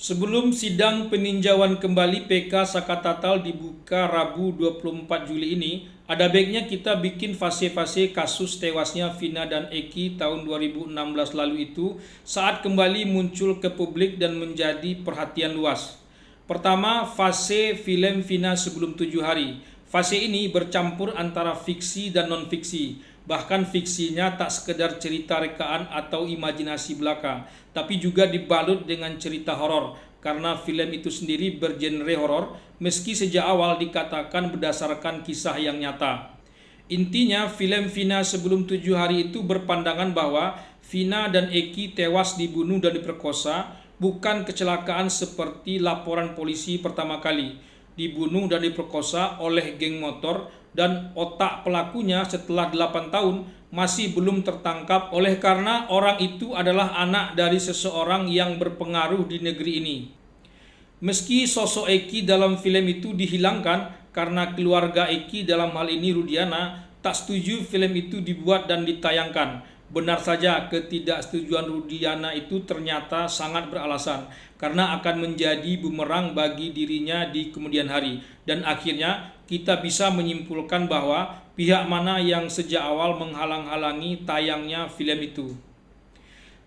Sebelum sidang peninjauan kembali PK Sakatatal dibuka Rabu 24 Juli ini, ada baiknya kita bikin fase-fase kasus tewasnya Vina dan Eki tahun 2016 lalu itu saat kembali muncul ke publik dan menjadi perhatian luas. Pertama, fase film Vina sebelum 7 hari. Fase ini bercampur antara fiksi dan non-fiksi. Bahkan fiksinya tak sekedar cerita rekaan atau imajinasi belaka, tapi juga dibalut dengan cerita horor, karena film itu sendiri bergenre horor, meski sejak awal dikatakan berdasarkan kisah yang nyata. Intinya, film Vina sebelum 7 hari itu berpandangan bahwa Vina dan Eki tewas dibunuh dan diperkosa, bukan kecelakaan seperti laporan polisi pertama kali. Dibunuh dan diperkosa oleh geng motor, dan otak pelakunya setelah 8 tahun masih belum tertangkap oleh karena orang itu adalah anak dari seseorang yang berpengaruh di negeri ini. Meski sosok Eki dalam film itu dihilangkan karena keluarga Eki, dalam hal ini Rudiana, tak setuju film itu dibuat dan ditayangkan. Benar saja, ketidaksetujuan Rudiana itu ternyata sangat beralasan karena akan menjadi bumerang bagi dirinya di kemudian hari. Dan akhirnya kita bisa menyimpulkan bahwa pihak mana yang sejak awal menghalang-halangi tayangnya film itu.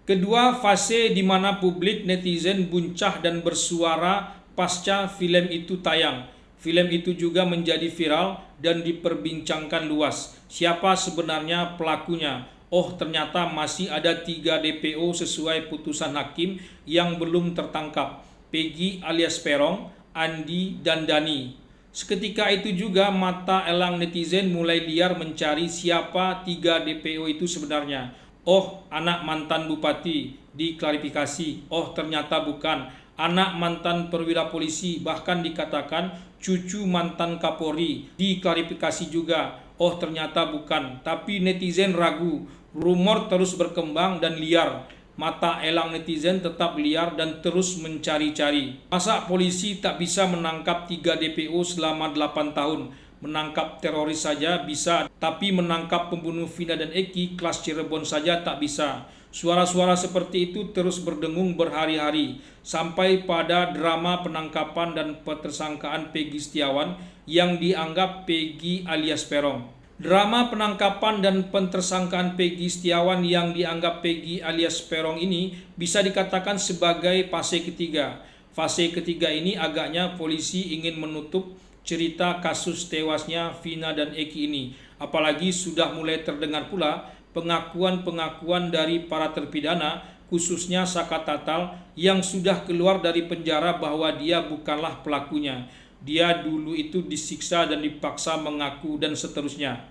Kedua, fase di mana publik netizen buncah dan bersuara pasca film itu tayang. Film itu juga menjadi viral dan diperbincangkan luas. Siapa sebenarnya pelakunya? Oh, ternyata masih ada 3 DPO sesuai putusan hakim yang belum tertangkap. Peggy alias Peron, Andi, dan Dani. Seketika itu juga mata elang netizen mulai liar mencari siapa 3 DPO itu sebenarnya. Oh, anak mantan bupati, diklarifikasi. Oh, ternyata bukan. Anak mantan perwira polisi, bahkan dikatakan cucu mantan Kapolri, diklarifikasi juga. Oh, ternyata bukan. Tapi netizen ragu. Rumor terus berkembang dan liar. Mata elang netizen tetap liar dan terus mencari-cari. Masa polisi tak bisa menangkap 3 DPO selama 8 tahun? Menangkap teroris saja bisa, tapi menangkap pembunuh Vina dan Eki kelas Cirebon saja tak bisa. Suara-suara seperti itu terus berdengung berhari-hari, sampai pada drama penangkapan dan petersangkaan Peggy Setiawan yang dianggap Peggy alias Peron. Drama penangkapan dan pentersangkaan Peggy Setiawan yang dianggap Peggy alias Peron ini bisa dikatakan sebagai fase ketiga. Fase ketiga ini agaknya polisi ingin menutup cerita kasus tewasnya Vina dan Eki ini. Apalagi sudah mulai terdengar pula pengakuan-pengakuan dari para terpidana, khususnya Sakatatal, yang sudah keluar dari penjara bahwa dia bukanlah pelakunya. Dia dulu itu disiksa dan dipaksa mengaku dan seterusnya.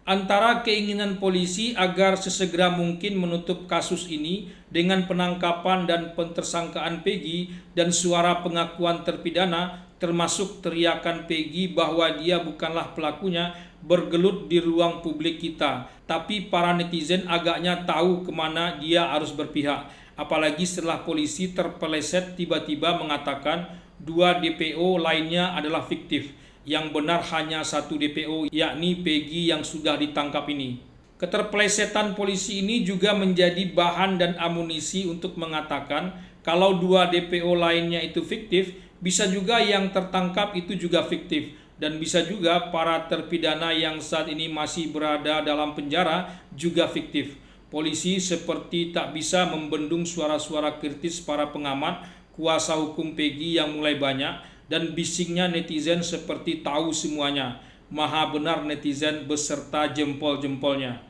Antara keinginan polisi agar sesegera mungkin menutup kasus ini dengan penangkapan dan pentersangkaan Peggy dan suara pengakuan terpidana, termasuk teriakan Peggy bahwa dia bukanlah pelakunya, bergelut di ruang publik kita. Tapi para netizen agaknya tahu kemana dia harus berpihak. Apalagi setelah polisi terpeleset tiba-tiba mengatakan 2 DPO lainnya adalah fiktif. Yang benar hanya 1 DPO, yakni Peggy yang sudah ditangkap ini. Keterpelesetan polisi ini juga menjadi bahan dan amunisi untuk mengatakan kalau 2 DPO lainnya itu fiktif, bisa juga yang tertangkap itu juga fiktif. Dan bisa juga para terpidana yang saat ini masih berada dalam penjara juga fiktif. Polisi seperti tak bisa membendung suara-suara kritis para pengamat, kuasa hukum Peggy yang mulai banyak, dan bisingnya netizen seperti tahu semuanya. Maha benar netizen beserta jempol-jempolnya.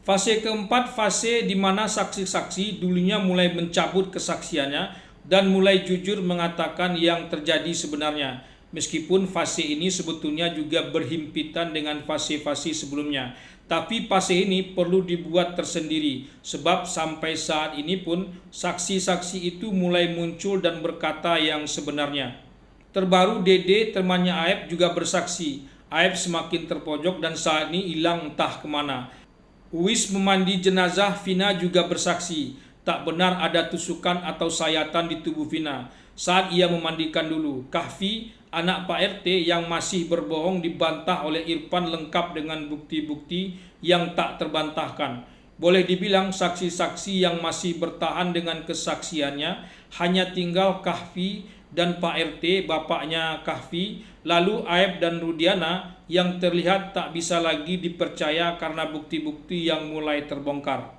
Fase keempat, fase di mana saksi-saksi dulunya mulai mencabut kesaksiannya dan mulai jujur mengatakan yang terjadi sebenarnya. Meskipun fase ini sebetulnya juga berhimpitan dengan fase-fase sebelumnya. Tapi fase ini perlu dibuat tersendiri, sebab sampai saat ini pun saksi-saksi itu mulai muncul dan berkata yang sebenarnya. Terbaru Dede, temannya Aep, juga bersaksi. Aep semakin terpojok dan saat ini hilang entah kemana. Uwis memandi jenazah Vina juga bersaksi. Tak benar ada tusukan atau sayatan di tubuh Vina saat ia memandikan dulu. Kahfi, anak Pak RT yang masih berbohong, dibantah oleh Irfan lengkap dengan bukti-bukti yang tak terbantahkan. Boleh dibilang saksi-saksi yang masih bertahan dengan kesaksiannya hanya tinggal Kahfi dan Pak RT, bapaknya Kahfi, lalu Aib dan Rudiana yang terlihat tak bisa lagi dipercaya karena bukti-bukti yang mulai terbongkar.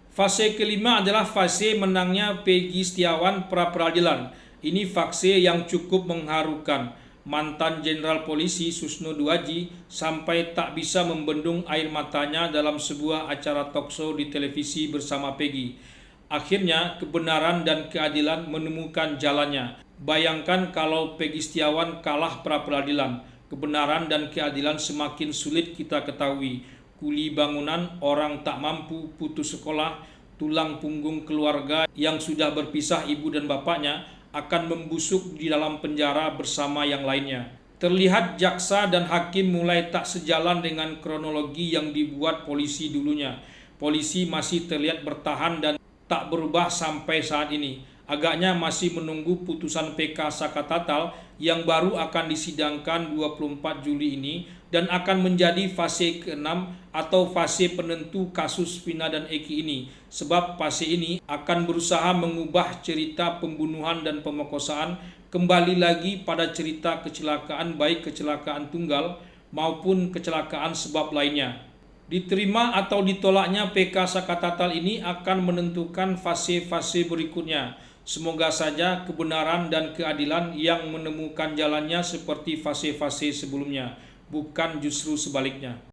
Fase kelima adalah fase menangnya Peggy Setiawan pra-peradilan. Ini fase yang cukup mengharukan. Mantan Jenderal Polisi Susno Duaji sampai tak bisa membendung air matanya dalam sebuah acara talkshow di televisi bersama Peggy. Akhirnya kebenaran dan keadilan menemukan jalannya. Bayangkan kalau Peggy Setiawan kalah pra-peradilan, kebenaran dan keadilan semakin sulit kita ketahui. Kuli bangunan, orang tak mampu, putus sekolah, tulang punggung keluarga yang sudah berpisah ibu dan bapaknya akan membusuk di dalam penjara bersama yang lainnya. Terlihat jaksa dan hakim mulai tak sejalan dengan kronologi yang dibuat polisi dulunya. Polisi masih terlihat bertahan dan tak berubah sampai saat ini. Agaknya masih menunggu putusan PK Sakatatal yang baru akan disidangkan 24 Juli ini dan akan menjadi fase ke-6 atau fase penentu kasus Vina dan Eki ini. Sebab fase ini akan berusaha mengubah cerita pembunuhan dan pemerkosaan kembali lagi pada cerita kecelakaan, baik kecelakaan tunggal maupun kecelakaan sebab lainnya. Diterima atau ditolaknya PK Sakatatal ini akan menentukan fase-fase berikutnya. Semoga saja kebenaran dan keadilan yang menemukan jalannya seperti fase-fase sebelumnya, bukan justru sebaliknya.